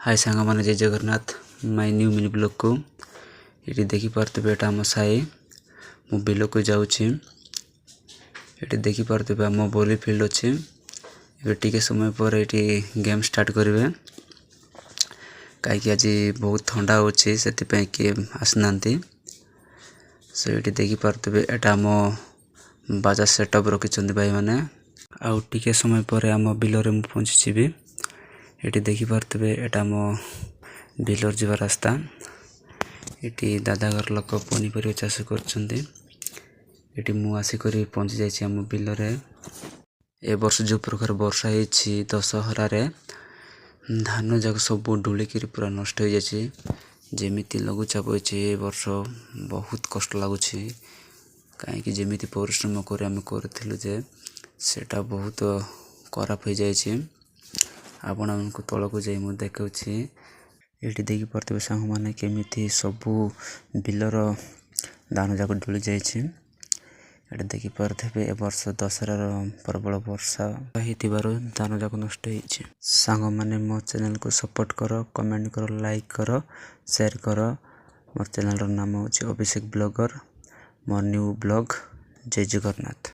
हाय सांग मैंने जय Jagannath my new mini blog को ये देखी पार्थे एटा आम साई मु बिल को जाऊँगी ये देखी पार्थे आम वॉली फील्ड अच्छे ये टिके समय पर ये गेम स्टार्ट करेंगे कहीं आज बहुत ठंडा अच्छे से किए आसना सो ये देखी पार्थे एटा आम बाजा सेटअप रखी भाई मैंने आउ टिके समय पर आम बिल में पहुँची ये देखी पार्थे एटा मो बिलर जीवा रास्ता ये दादा घर लोक पनीपरिया चाष कर आसिक पहुँची जाइए आम बिल ए वर्ष जो प्रकार वर्षा होती दशहरा धान जाक सब ढुलिक पूरा नष्ट हो जाए जमी लघुचाप होती ए वर्ष बहुत कष्ट लगुच कहीं जमी परिश्रम कर करूँ सेटा बहुत खराब हो जाए आपण को तल को जाई मु देखुची ये देखी पार्थे सांग मैंने केमी सबू बिलर धान जाक ढुली जाइए ये देखी पार्थे ए वर्ष दशहरार प्रबल वर्षा हो धान जाक नष्ट हो सांग मैंने मो चैनल को सपोर्ट कर कमेंट कर लाइक कर शेयर कर मोर चैनल नाम हूँ अभिषेक ब्लॉगर मोर न्यू ब्लॉग जय जगन्नाथ।